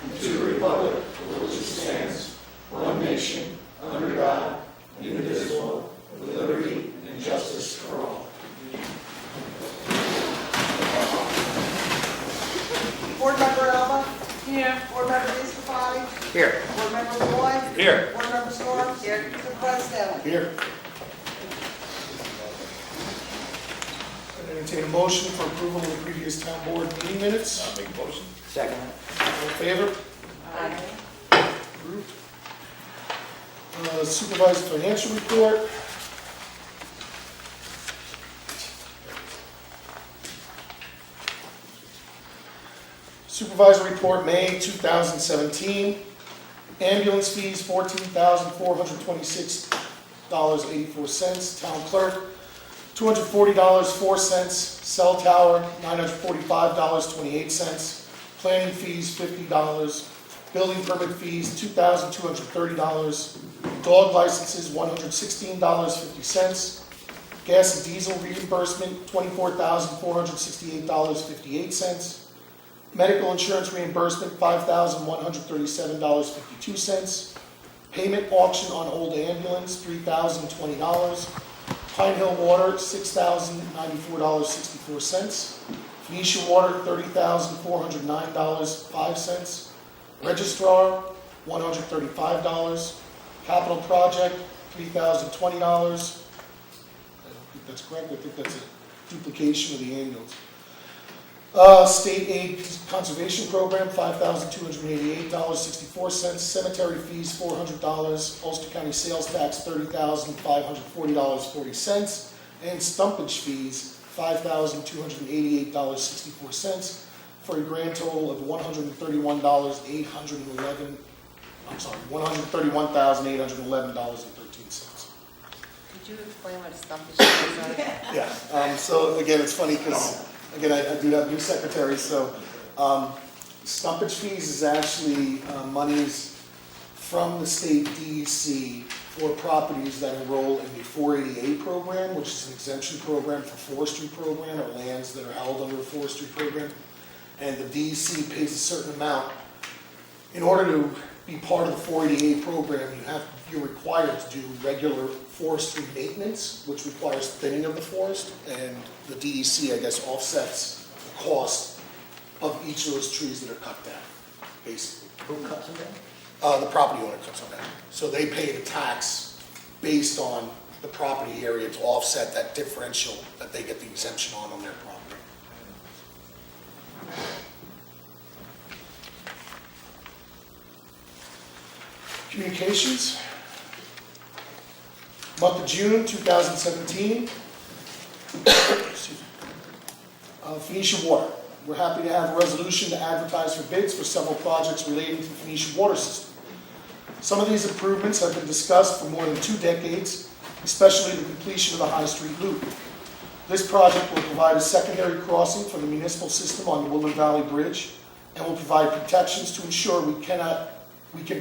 and to the republic for which it stands, one nation, under God, indivisible, with liberty and justice for all. Board Member Alba? Here. Board Member Eastafani? Here. Board Member Lloyd? Here. Board Member Storms? Here. Supervisor Stanley? Here. I entertain a motion for approval of the previous town board meeting minutes. I'll make a motion. Second. All in favor? Aye. Approved. Supervisor financial report. Supervisor report, May 2017. Ambulance fees, $14,426.84. Town clerk, $240.04. Cell tower, $945.28. Planning fees, $50. Building permit fees, $2,230. Dog licenses, $116.50. Gas and diesel reimbursement, $24,468.58. Medical insurance reimbursement, $5,137.52. Payment auction on old ambulance, $3,020. Pine Hill Water, $6,094.64. Phoenicia Water, $30,409.05. Registrar, $135. Capital Project, $3,020. I don't think that's correct. I think that's a duplication of the ambulance. State Aid Conservation Program, $5,288.64. Cemetery fees, $400. Ulster County Sales Tax, $30,540.40. And stumpage fees, $5,288.64, for a grand total of $131,811.13. Could you explain what stumpage is? Yeah, so again, it's funny because, again, I do have new secretaries, so stumpage fees is actually monies from the state DEC for properties that enroll in the 480A program, which is an exemption program for forestry program, or lands that are held under a forestry program. And the DEC pays a certain amount. In order to be part of the 480A program, you're required to do regular forestry maintenance, which requires thinning of the forest, and the DEC, I guess, offsets the cost of each of those trees that are cut down, basically. Who cuts them down? The property owner cuts them down. So they pay the tax based on the property area to offset that differential that they get the exemption on their property. Communications. Month of June 2017. Phoenicia Water. We're happy to have a resolution to advertise for bids for several projects relating to the Phoenicia Water System. Some of these improvements have been discussed for more than 2 decades, especially the completion of the High Street Loop. This project will provide a secondary crossing for the municipal system on the Woodland Valley Bridge and will provide protections to ensure we can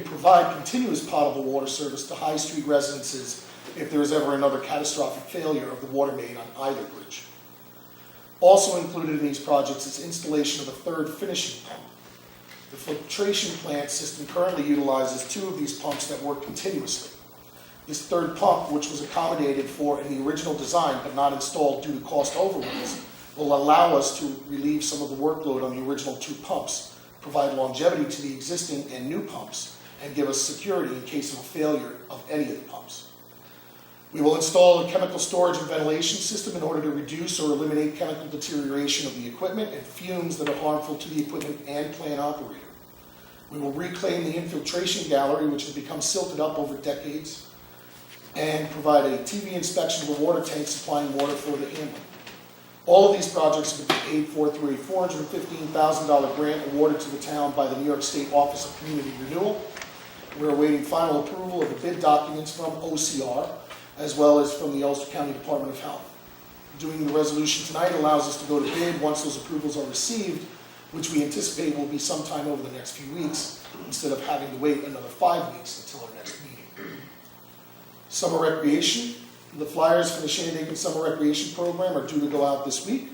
provide continuous potable water service to High Street residences if there is ever another catastrophic failure of the water main on either bridge. Also included in these projects is installation of a third finishing pump. The filtration plant system currently utilizes 2 of these pumps that work continuously. This third pump, which was accommodated for in the original design but not installed due to cost overruns, will allow us to relieve some of the workload on the original 2 pumps, provide longevity to the existing and new pumps, and give us security in case of a failure of any of the pumps. We will install a chemical storage and ventilation system in order to reduce or eliminate chemical deterioration of the equipment and fumes that are harmful to the equipment and plant operator. We will reclaim the infiltration gallery, which has become silted up over decades, and provide a TV inspection of the water tank supplying water for the handling. All of these projects have been paid for through a $415,000 grant awarded to the town by the New York State Office of Community Renewal. We're awaiting final approval of the bid documents from OCR, as well as from the Ulster County Department of Health. Doing the resolution tonight allows us to go to bid once those approvals are received, which we anticipate will be sometime over the next few weeks, instead of having to wait another 5 weeks until our next meeting. Summer recreation. The flyers for the Shandaken Summer Recreation Program are due to go out this week.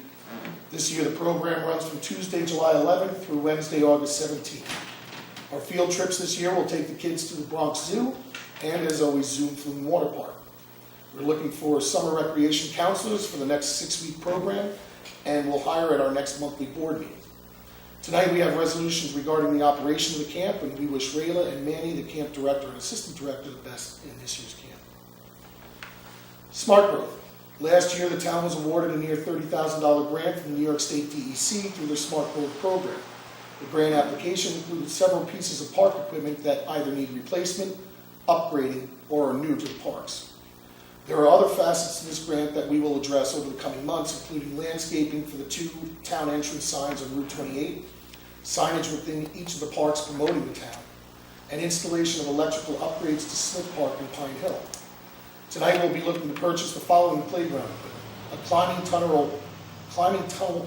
This year the program runs from Tuesday, July 11th through Wednesday, August 17th. Our field trips this year will take the kids to the Bronx Zoo and, as always, Zoom Flume Water Park. We're looking for summer recreation counselors for the next 6-week program, and we'll hire at our next monthly board meeting. Tonight we have resolutions regarding the operation of the camp, and we wish Rayla and Manny, the camp director and assistant director, the best in this year's camp. Smart growth. Last year, the town was awarded a near $30,000 grant from the New York State DEC through their Smart Growth program. The grant application included several pieces of park equipment that either need replacement, upgrading, or are new to the parks. There are other facets to this grant that we will address over the coming months, including landscaping for the 2 town entrance signs on Route 28, signage within each of the parks promoting the town, and installation of electrical upgrades to Smith Park and Pine Hill. Tonight we'll be looking to purchase the following playground equipment: a climbing tunnel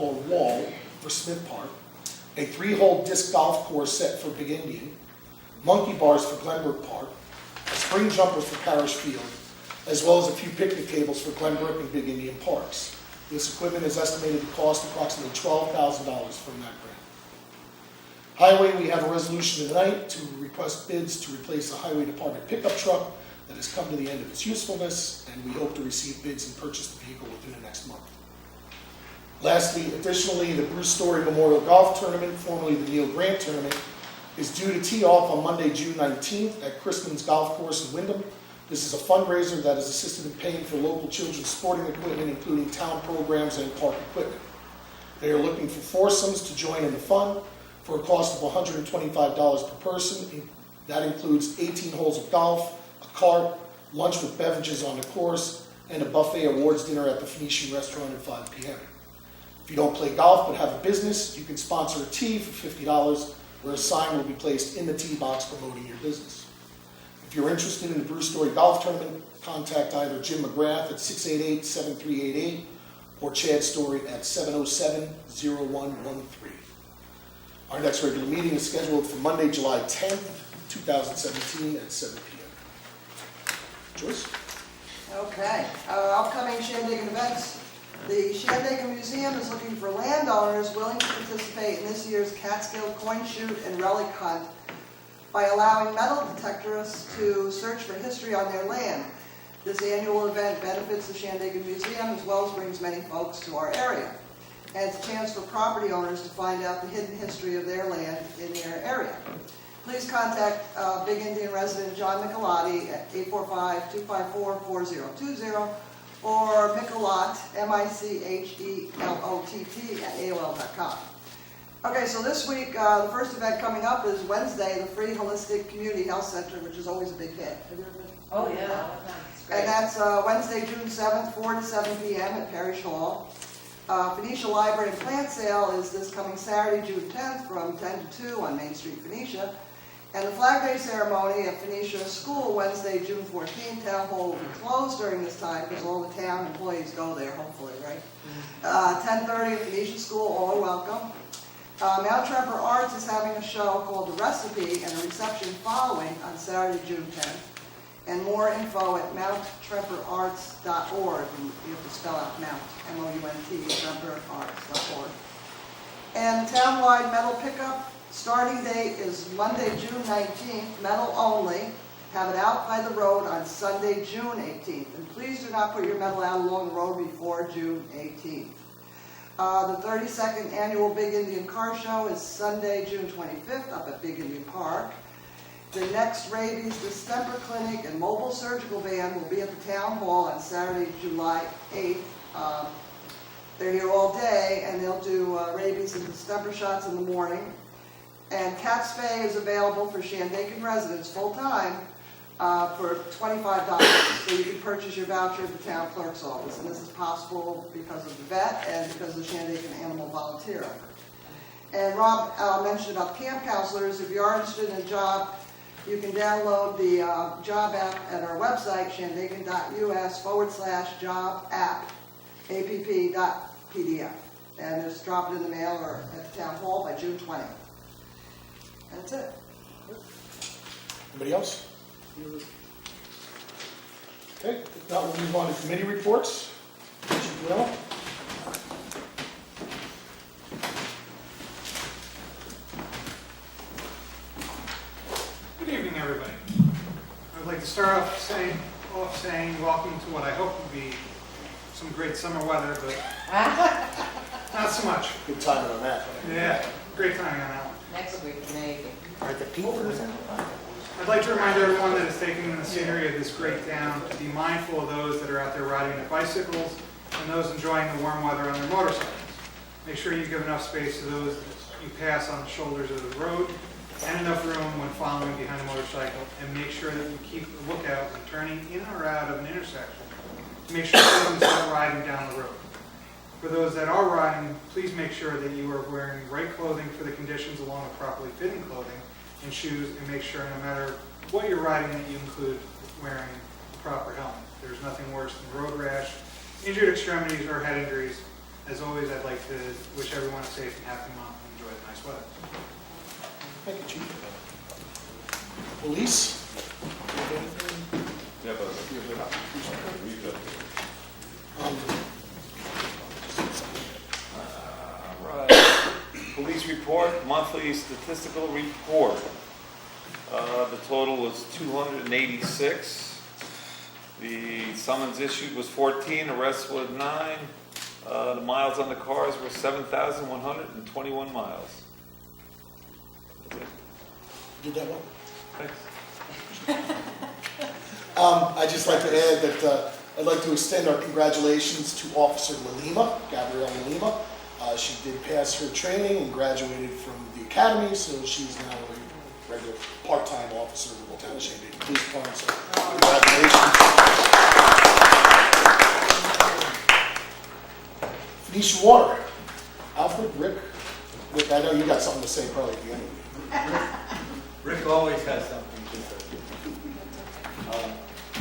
or wall for Smith Park, a 3-hole disc golf course set for Big Indian, monkey bars for Glenbrook Park, a spring jumper for Parish Field, as well as a few picnic tables for Glenbrook and Big Indian parks. This equipment is estimated to cost approximately $12,000 from that grant. Highway, we have a resolution tonight to request bids to replace the highway department pickup truck that has come to the end of its usefulness, and we hope to receive bids and purchase the vehicle within the next month. Lastly, additionally, the Bruce Story Memorial Golf Tournament, formerly the Neil Grant Tournament, is due to tee off on Monday, June 19th at Crispin's Golf Course in Wyndham. This is a fundraiser that has assisted in paying for local children's sporting equipment, including town programs and park equipment. They are looking for foursomes to join in the fun for a cost of $125 per person. That includes 18 holes of golf, a cart, lunch with beverages on the course, and a buffet awards dinner at the Phoenician Restaurant at 5 p.m. If you don't play golf but have a business, you can sponsor a tee for $50, where a sign will be placed in the tee box promoting your business. If you're interested in the Bruce Story Golf Tournament, contact either Jim McGrath at 688-7388 or Chad Story at 707-0113. Our next regular meeting is scheduled for Monday, July 10th, 2017 at 7 p.m. Joyce? Okay, upcoming Shandaken events. The Shandaken Museum is looking for landowners willing to participate in this year's Catskill Coin Shoot and Relic Hunt by allowing metal detectorists to search for history on their land. This annual event benefits the Shandaken Museum as well as brings many folks to our area. And it's a chance for property owners to find out the hidden history of their land in their area. Please contact Big Indian resident John Michelotti at 845-254-4020 or Michelot, M-I-C-H-E-L-O-T-T at AOL.com. Okay, so this week, the first event coming up is Wednesday, the Free Holistic Community Health Center, which is always a big hit. Have you ever been? Oh, yeah. And that's Wednesday, June 7th, 4 to 7 p.m. at Parish Hall. Phoenicia Library and Plant Sale is this coming Saturday, June 10th from 10 to 2 on Main Street, Phoenicia. And the Flag Day ceremony at Phoenicia School, Wednesday, June 14th. Town Hall will be closed during this time because all the town employees go there, hopefully, right? 10:30 at Phoenicia School, all are welcome. Mount Tremper Arts is having a show called The Recipe and a reception following on Saturday, June 10th. And more info at mounttreperarts.org. And you have to spell out Mount, M-O-U-N-T, tremperarts.org. And the townwide metal pickup starting date is Monday, June 19th, metal only. Have it out by the road on Sunday, June 18th. And please do not put your metal out along the road before June 18th. The 32nd Annual Big Indian Car Show is Sunday, June 25th, up at Big Indian Park. The next rabies distemper clinic and mobile surgical van will be at the town hall on Saturday, July 8th. They're here all day, and they'll do rabies and distemper shots in the morning. And Cat Spay is available for Shandaken residents full-time for $25. So you can purchase your voucher at the town clerk's office. And this is possible because of the vet and because of the Shandaken Animal Volunteer effort. And Rob mentioned about camp counselors. If you are interested in a job, you can download the job app at our website, shandaken.us/job app, app.pdf. And just drop it in the mail or at the town hall by June 20th. That's it. Anybody else? Okay, if not, we'll move on to committee reports. Chief Will? everybody. I'd like to start off saying welcome to what I hope will be some great summer weather, but not so much. Good timing on that. Yeah, great timing on that one. Next week, maybe. Are the people I'd like to remind everyone that is taking in the scenery of this great town to be mindful of those that are out there riding their bicycles and those enjoying the warm weather on their motorcycles. Make sure you give enough space to those that you pass on the shoulders of the road and enough room when following behind a motorcycle, and make sure that you keep a lookout when turning in or out of an intersection to make sure everyone's not riding down the road. For those that are riding, please make sure that you are wearing right clothing for the conditions along with properly fitting clothing and shoes, and make sure no matter what you're riding that you include wearing the proper helmet. There's nothing worse than road rash, injured extremities, or head injuries. As always, I'd like to wish everyone a safe and happy month and enjoy the nice weather. Thank you, Chief. Police? Right. Police report, monthly statistical report. The total was 286. The summons issued was 14, arrests was 9. The miles on the cars were 7,121 miles. That's it. Did that well. Thanks. I'd just like to add that I'd like to extend our congratulations to Officer Lalima, Gabrielle Lalima. She did pass her training and graduated from the academy, so she's now a regular part-time officer with the town of Shandaken Police Department. So congratulations. Phoenicia Water. Alfred, Rick, I know you got something to say probably at the end. Rick always has something to say.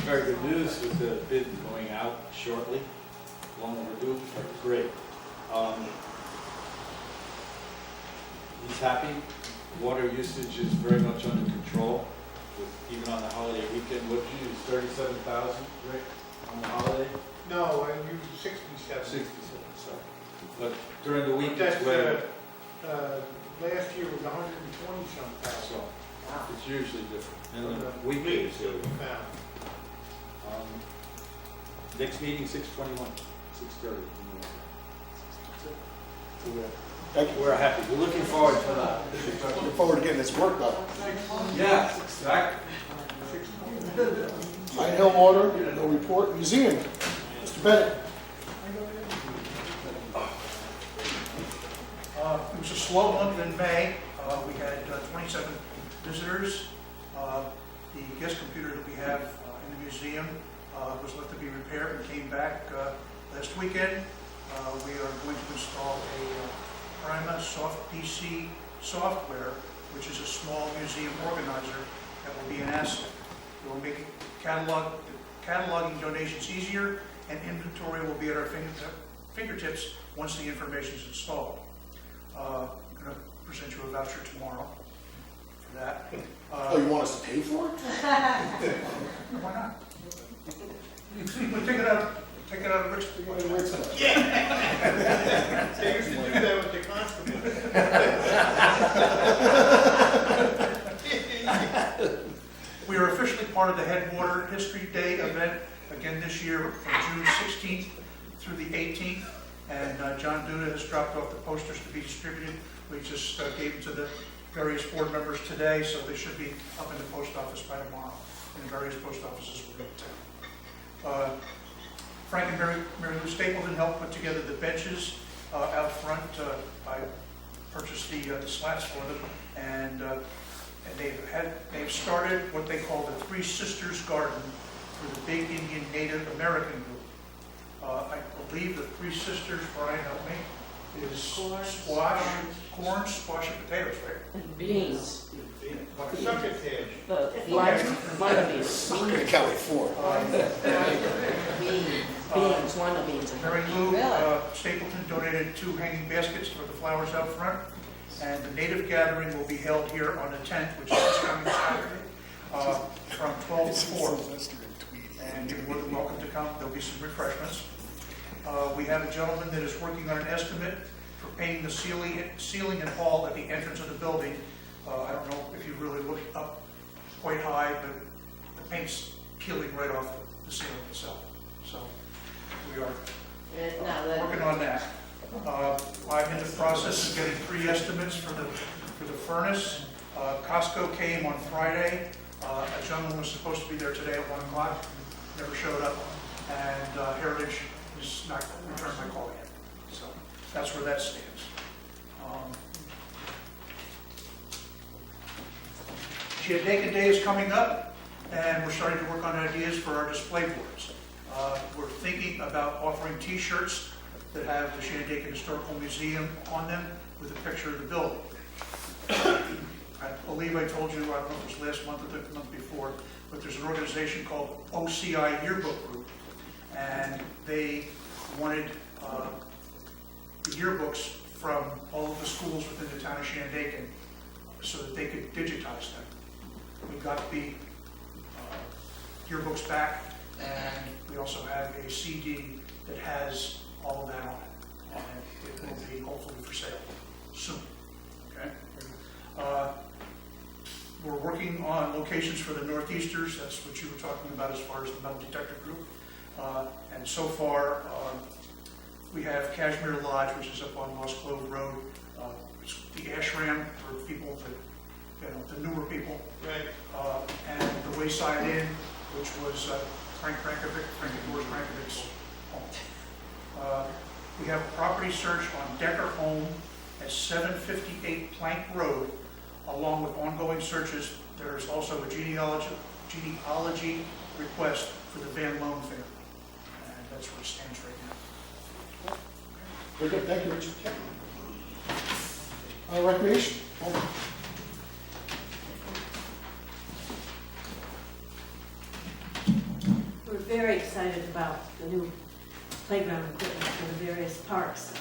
Very good news with the bid going out shortly, long overdue, but great. He's happy. Water usage is very much under control, even on the holiday weekend. What did you use, 37,000, Rick, on the holiday? No, I used 67. 67, sorry. But during the weekends That's, where, last year was 120 some thousand. so it's usually different. And On the the weekends, bids that we found. Next meeting, 6:21, 6:30. Thank you. We're happy. We're looking forward to that. Look forward to getting this work done. Yeah, exactly. Pine Hill Water, no report. Museum, Mr. Bennett. It was a slow month in May. We had 27 visitors. The guest computer that we have in the museum was left to be repaired and came back last weekend. We are going to install a Prima Soft PC software, which is a small museum organizer that will be an asset. It will make cataloging donations easier, and inventory will be at our fingertips once the information is installed. I'm going to present you a voucher tomorrow for that. Oh, you want us to pay for it? Why not? We'll take it out of Rick's. They used to do that with the constable. We are officially part of the Headwater History Day event again this year from June 16th through the 18th. And John Duda has dropped off the posters to be distributed. We just gave them to the various board members today, so they should be up in the post office by tomorrow in the various post offices around town. Frank and Mary Lou Stapleton helped put together the benches out front. I purchased the slats for them, and they've started what they call the Three Sisters Garden for the big Indian Native American group. I believe the Three Sisters, Brian, help me, is squash, corn, squash, and potatoes, right? Beans. Succotash. One of these. I'm going to count it 4. Beans, one of these. Mary Lou Stapleton donated 2 hanging baskets for the flowers out front. And the native gathering will be held here on the 10th, which is this coming Saturday, from 12 to 4. And you're more than welcome to come. There'll be some refreshments. We have a gentleman that is working on an estimate for painting the ceiling and hall at the entrance of the building. I don't know if you really looked up quite high, but the paint's peeling right off the ceiling itself. So we are working on that. I'm in the process of getting pre-estimates for the furnace. Costco came on Friday. A gentleman was supposed to be there today at 1 o'clock, never showed up. And Heritage is not returned my call yet. So that's where that stands. Shandaken Day is coming up, and we're starting to work on ideas for our display boards. We're thinking about offering T-shirts that have the Shandaken Historical Museum on them with a picture of the building. I believe I told you, I don't know if it was last month or the month before, but there's an organization called OCI Yearbook Group, and they wanted the yearbooks from all of the schools within the town of Shandaken so that they could digitize them. We got the yearbooks back, and we also have a CD that has all of that on it. And it will be hopefully for sale soon. Okay? We're working on locations for the Northeasters. That's what you were talking about as far as the metal detector group. And so far, we have Cashmere Lodge, which is up on Lost Clove Road. It's the ashram for people that, the newer people. Right. And the Wayside Inn, which was Frank and Doris Frankovic's home. We have a property search on Decker Home at 758 Plank Road, along with ongoing searches. There's also a genealogy request for the Van Loan family. And that's where it stands right now. Very good, thank you, Richard. Recreation. We're very excited about the new playground equipment for the various parks.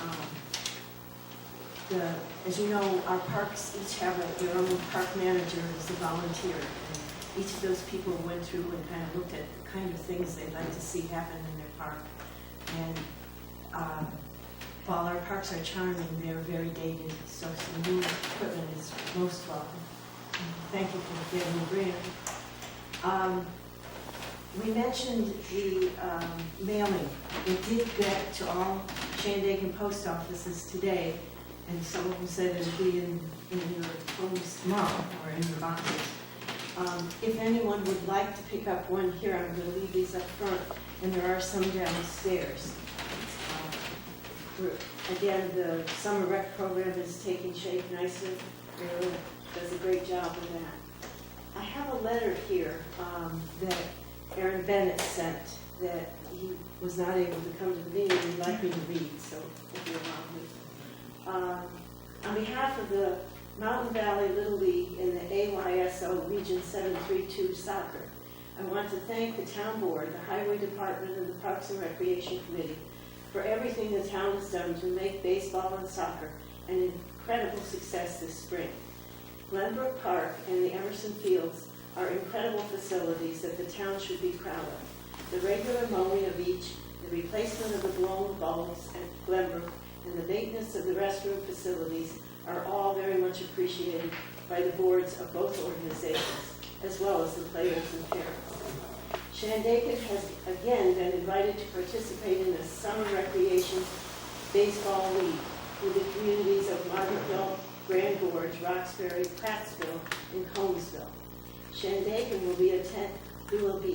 As you know, our parks each have their own park manager who's a volunteer. And each of those people went through and kind of looked at the kind of things they'd like to see happen in their park. And while our parks are charming, they're very dated, so some new equipment is most welcome. Thank you for getting the grant. We mentioned the mailing. It did get to all Shandaken post offices today, and some of them said it'll be in your homes tomorrow or in your boxes. If anyone would like to pick up one here, I'm going to leave these up front, and there are some downstairs. Again, the summer rec program is taking shape nicely. It does a great job with that. I have a letter here that Aaron Bennett sent that he was not able to come to the meeting. He'd like me to read, so if you allow me. On behalf of the Mountain Valley Little League and the AYSO Region 732 Soccer, I want to thank the town board, the highway department, and the Parks and Recreation Committee for everything the town has done to make baseball and soccer an incredible success this spring. Glenbrook Park and the Emerson Fields are incredible facilities that the town should be proud of. The regular mowing of each, the replacement of the blown bulbs at Glenbrook, and the maintenance of the restroom facilities are all very much appreciated by the boards of both organizations, as well as the players and parents. Shandaken has again been invited to participate in the Summer Recreation Baseball League with the communities of Margaretville, Grand Gorge, Roxbury, Prattsville, and Holmesville. Shandaken will be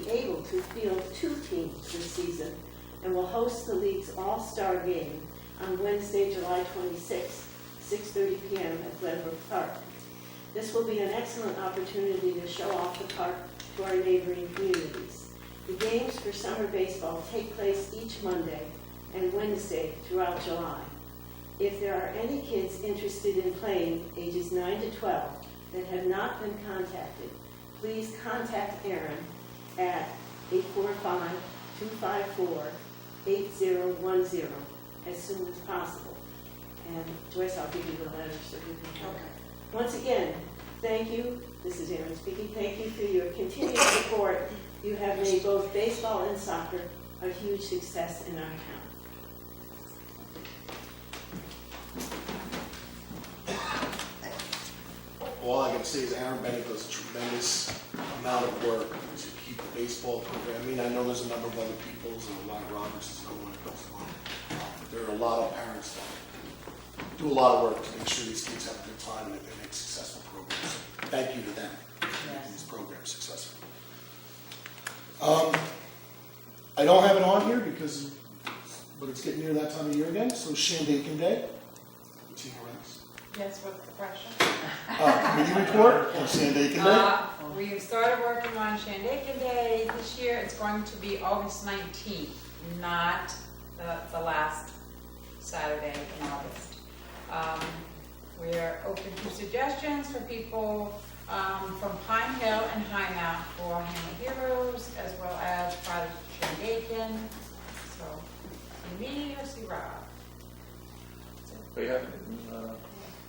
able to field 2 teams this season and will host the league's all-star game on Wednesday, July 26th, 6:30 p.m. at Glenbrook Park. This will be an excellent opportunity to show off the park to our neighboring communities. The games for summer baseball take place each Monday and Wednesday throughout July. If there are any kids interested in playing ages 9 to 12 that have not been contacted, please contact Aaron at 845-254-8010 as soon as possible. And Joyce, I'll give you the letter so you can help. Once again, thank you. This is Aaron speaking. Thank you for your continued support. You have made both baseball and soccer a huge success in our town. all I gotta say is Aaron Bennett does a tremendous amount of work to keep the baseball program. I mean, I know there's a number of other people, and a lot of Roberts is going across the line. But there are a lot of parents that do a lot of work to make sure these kids have a good time and that they make successful programs. So thank you to them for making this program successful. I don't have it on here but it's getting near that time of year again, so Shandaken Day. Tina Rex. Yes, what's the question? Committee report on Shandaken Day. We started working on Shandaken Day. This year it's going to be August 19th, not the last Saturday in August. We're open to suggestions for people from Pine Hill and High Mount for Hamlet Heroes, as well as Pride of Shandaken. So, see me or see Rob? They have it in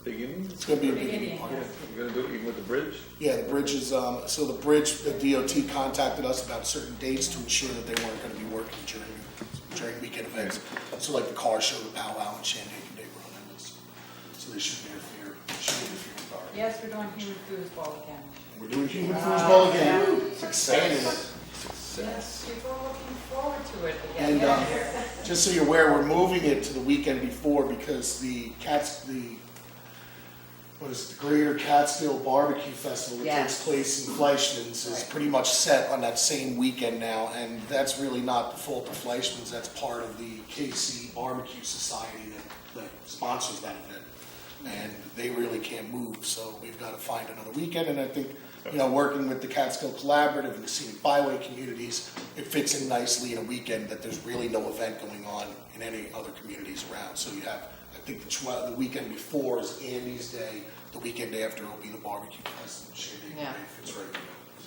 Big Indian? It's gonna be a Big big Indian, party. yes. You're gonna do it even with the bridge? Yeah, the bridge is, so the bridge, the DOT contacted us about certain dates to ensure that they weren't gonna be working during weekend events. So like the car show, the powwow, and Shandaken Day were on that list. So they shouldn't interfere with our. Yes, we're doing human foosball again. We're doing human foosball again. It's exciting. Yes, people are looking forward to it again. And Yes. just so you're aware, we're moving it to the weekend before because the Greater Catskill Barbecue Festival that takes place in Fleischmann's is pretty much set on that same weekend now, and that's really not the fault of Fleischmann's, that's part of the KC Barbecue Society that sponsors that event. And they really can't move, so we've got to find another weekend, and I think, working with the Catskill Collaborative and the Scenic Byway communities, it fits in nicely in a weekend that there's really no event going on in any other communities around. So you have, I think the weekend before is Andy's Day, the weekend after will be the Barbecue Festival. Shandaken Day fits right in.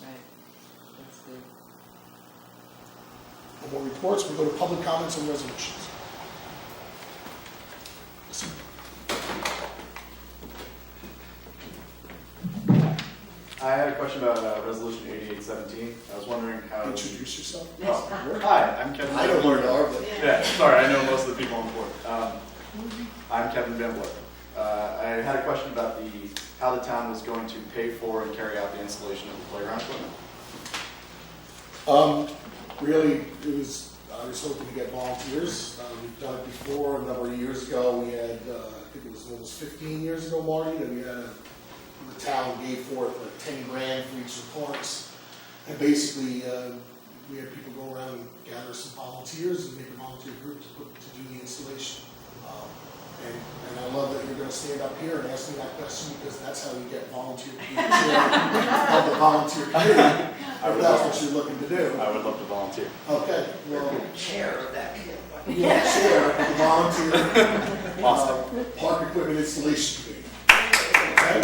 Right. That's good. No more reports, we go to public comments and resolutions. I had a question about Resolution 8817. I was wondering how... Introduce yourself. Oh, hi, I'm Kevin. I know who you are, but... Yeah, sorry, I know most of the people on the board. I'm Kevin Van Bloor. I had a question about how the town was going to pay for and carry out the installation of the playground equipment. Really, I was hoping to get volunteers. We've done it before, a number of years ago. We had, I think it was almost 15 years ago, Marty, that we had the town gave forth like 10 grand for each of the parks. And basically, we had people go around and gather some volunteers and make a volunteer group to do the installation. And I love that you're going to stand up here and ask me that question because that's how you get volunteer people of the volunteer committee, if that's what you're looking to do. I would love to volunteer. Okay, well, Chair of that committee. you're chair of the volunteer park equipment installation committee. Okay?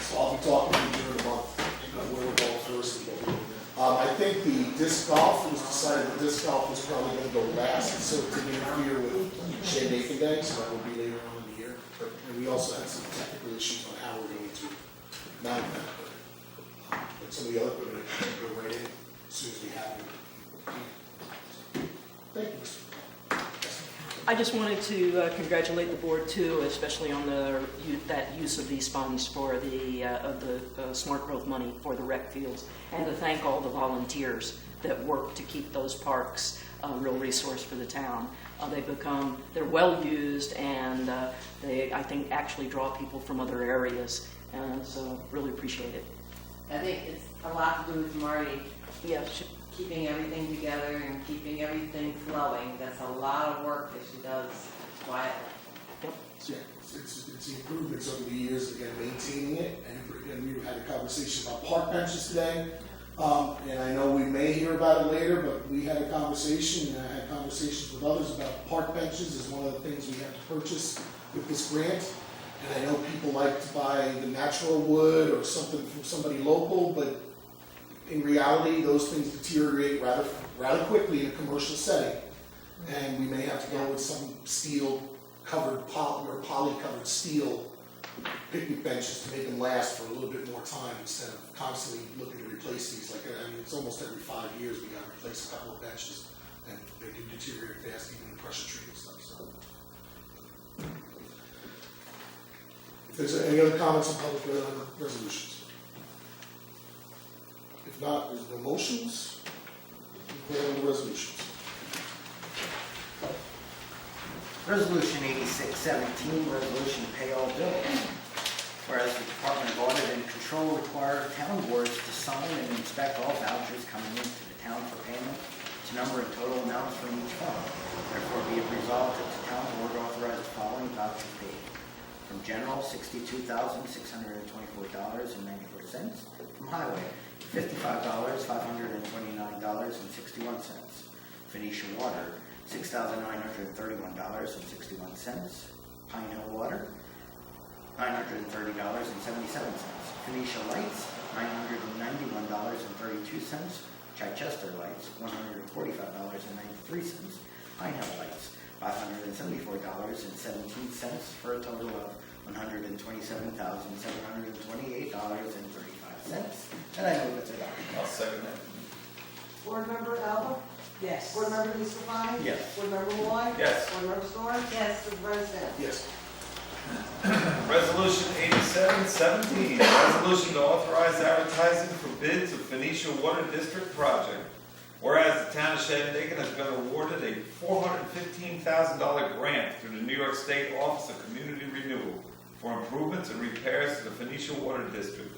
So I'll be talking to you during the month, where we're going first. I think the disc golf, it was decided the disc golf was probably going to go last, so it didn't interfere with Shandaken Day, so that will be later on in the year. And we also had some technical issues on how we're going to mount that. But some of the other equipment can go right in as soon as we have it. Thank you, Mr. I just wanted to congratulate the board too, especially on that use of these funds for the smart growth money for the rec fields, and to thank all the volunteers that work to keep those parks a real resource for the town. They're well used, and they, I think, actually draw people from other areas, so really appreciate it. I think it's a lot to do with Marty. Yeah. Keeping everything together and keeping everything flowing. That's a lot of work that she does quietly. Yeah, it's the improvements over the years, again, maintaining it, and again, we had a conversation about park benches today, and I know we may hear about it later, but we had a conversation, and I had conversations with others about park benches is one of the things we have to purchase with this grant, and I know people like to buy the natural wood or something from somebody local, but in reality, those things deteriorate rather quickly in a commercial setting, and we may have to go with some steel-covered or poly-covered steel picnic benches to make them last for a little bit more time instead of constantly looking to replace these. Like, I mean, it's almost every 5 years we got to replace a couple of benches, and they do deteriorate fast, even in pressure treating stuff. So, Is there any other comments on public resolutions? If not, there's no motions. We vote on the resolutions. Resolution 8617, resolution to pay all bills. Whereas the Department of Audit and Control require town boards to sign and inspect all vouchers coming into the town for payment to number and total amounts from each fund. Therefore be it resolved that the town board authorize the following vouchers paid. From general, $62,624.94. From highway, $55,529.61. Phoenicia Water, $6,931.61. Pine Hill Water, $930.77. Phoenicia Lights, $991.32. Chichester Lights, $145.93. Pine Hill Lights, $574.17 for a total of $127,728.35. And I move it's adopted. I'll second that. Board Member Alba? Yes. Board Member Discofani? Yes. Board Member Malloy? Yes. Board Member Storrs? Yes. Supervisor Sam? Yes. Resolution 8717, resolution to authorize advertising for bids of Phoenicia Water District project. Whereas the town of Shandaken has been awarded a $415,000 grant through the New York State Office of Community Renewal for improvements and repairs to the Phoenicia Water District.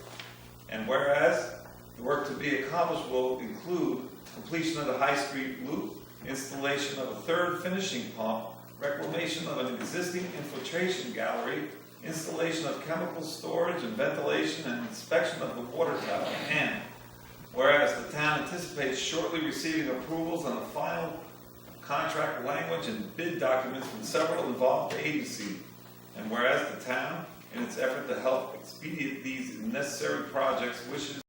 And whereas the work to be accomplished will include completion of the High Street Loop, installation of a third finishing pump, reclamation of an existing infiltration gallery, installation of chemical storage and ventilation, and inspection of the water tower. And whereas the town anticipates shortly receiving approvals on the final contract language and bid documents from several involved agencies. And whereas the town, in its effort to help expedite these necessary projects, wishes